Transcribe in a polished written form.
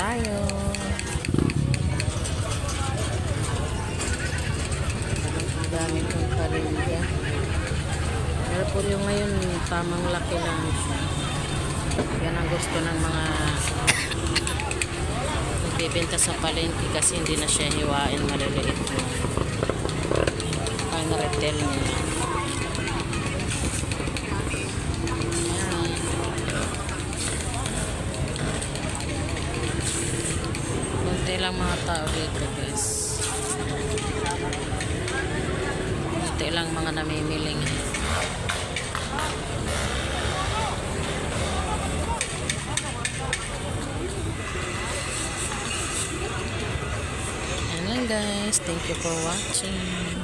tayo. Ang dami kong parinda. Pero po yung ngayon, tamang laki lang siya. Yan ang gusto ng mga nagbibenta sa palengke kasi hindi na siya hiwain maliliit na. Ang retail niya. Yan. Kunti lang mga tao dito, guys. Kunti lang mga namimiling. Guys, thank you for watching.